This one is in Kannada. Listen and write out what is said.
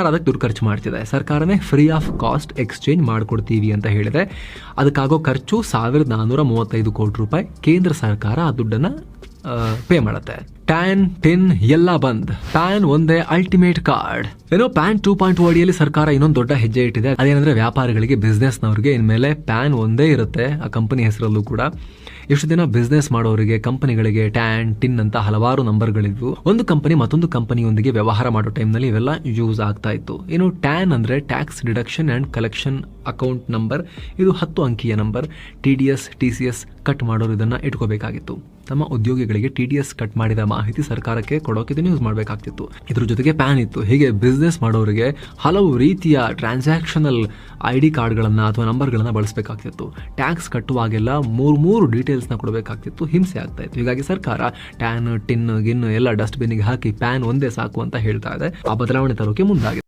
ಅದಕ್ಕೆ ದುಡ್ಡು ಖರ್ಚು ಮಾಡ್ತಿದೆ. ಸರ್ಕಾರನೇ ಫ್ರೀ ಆಫ್ ಕಾಸ್ಟ್ ಎಕ್ಸ್ಚೇಂಜ್ ಮಾಡ್ಕೊಡ್ತೀವಿ ಅಂತ ಹೇಳಿದೆ. ಅದಕ್ಕಾಗೋ ಖರ್ಚು 1435 ಕೋಟಿ ರೂಪಾಯಿ. ಕೇಂದ್ರ ಸರ್ಕಾರ ಆ ದುಡ್ಡನ್ನ ಪೇ ಮಾಡುತ್ತೆ. ಟ್ಯಾನ್, ಟಿನ್ ಎಲ್ಲ ಬಂದ್. ಪ್ಯಾನ್ ಒಂದೇ ಅಲ್ಟಿಮೇಟ್ ಕಾರ್ಡ್. ಪ್ಯಾನ್ 2.0 ಅಡಿಯಲ್ಲಿ ಸರ್ಕಾರ ಇನ್ನೊಂದು ದೊಡ್ಡ ಹೆಜ್ಜೆ ಇಟ್ಟಿದೆ. ಅದೇನಂದ್ರೆ ವ್ಯಾಪಾರಿಗಳಿಗೆ, ಬಿಸ್ನೆಸ್ ನವರಿಗೆ ಇನ್ಮೇಲೆ ಪ್ಯಾನ್ ಒಂದೇ ಇರುತ್ತೆ ಆ ಕಂಪನಿ ಹೆಸರಲ್ಲೂ ಕೂಡ. ಎಷ್ಟು ದಿನ ಬಿಸ್ನೆಸ್ ಮಾಡೋರಿಗೆ, ಕಂಪನಿಗಳಿಗೆ ಟ್ಯಾನ್, ಟಿನ್ ಅಂತ ಹಲವಾರು ನಂಬರ್ಗಳಿದ್ವು. ಒಂದು ಕಂಪನಿ ಮತ್ತೊಂದು ಕಂಪನಿಯೊಂದಿಗೆ ವ್ಯವಹಾರ ಮಾಡೋ ಟೈಮ್ನಲ್ಲಿ ಇವೆಲ್ಲ ಯೂಸ್ ಆಗ್ತಾ ಇತ್ತು. ಇನ್ನು ಟ್ಯಾನ್ ಅಂದ್ರೆ tax deduction and collection account number. ಇದು 10 ಅಂಕಿಯ ನಂಬರ್. TDS, TCS ಕಟ್ ಮಾಡೋರು ಇದನ್ನ ಇಟ್ಕೋಬೇಕಾಗಿತ್ತು. ತಮ್ಮ ಉದ್ಯೋಗಿಗಳಿಗೆ TDS ಕಟ್ ಮಾಡಿದ ಮಾಹಿತಿ ಸರ್ಕಾರಕ್ಕೆ ಕೊಡೋಕೆ ಇದನ್ನು ಯೂಸ್ ಮಾಡಬೇಕಾಗ್ತಿತ್ತು. ಇದ್ರ ಜೊತೆಗೆ ಪ್ಯಾನ್ ಇತ್ತು. ಹೀಗೆ ಬಿಸ್ನೆಸ್ ಮಾಡೋರಿಗೆ ಹಲವು ರೀತಿಯ ಟ್ರಾನ್ಸಾಕ್ಷನಲ್ ID ಕಾರ್ಡ್ಗಳನ್ನ ಅಥವಾ ನಂಬರ್ಗಳನ್ನ ಬಳಸಬೇಕಾಗ್ತಿತ್ತು. ಟ್ಯಾಕ್ಸ್ ಕಟ್ಟುವಾಗೆಲ್ಲ ಮೂರು ಡೀಟೇಲ್ಸ್ನ ಕೊಡಬೇಕಾಗ್ತಿತ್ತು. ಹಿಂಸೆ ಆಗ್ತಾ ಇತ್ತು. ಹೀಗಾಗಿ ಸರ್ಕಾರ ಟ್ಯಾನ್, ಟಿನ್, ಗಿನ್ ಎಲ್ಲ ಡಸ್ಟ್ ಬಿನ್ಗೆ ಹಾಕಿ ಪ್ಯಾನ್ ಒಂದೇ ಸಾಕು ಅಂತ ಹೇಳ್ತಾ ಇದೆ. ಆ ಬದಲಾವಣೆ ತರೋಕೆ ಮುಂದಾಗಿದೆ.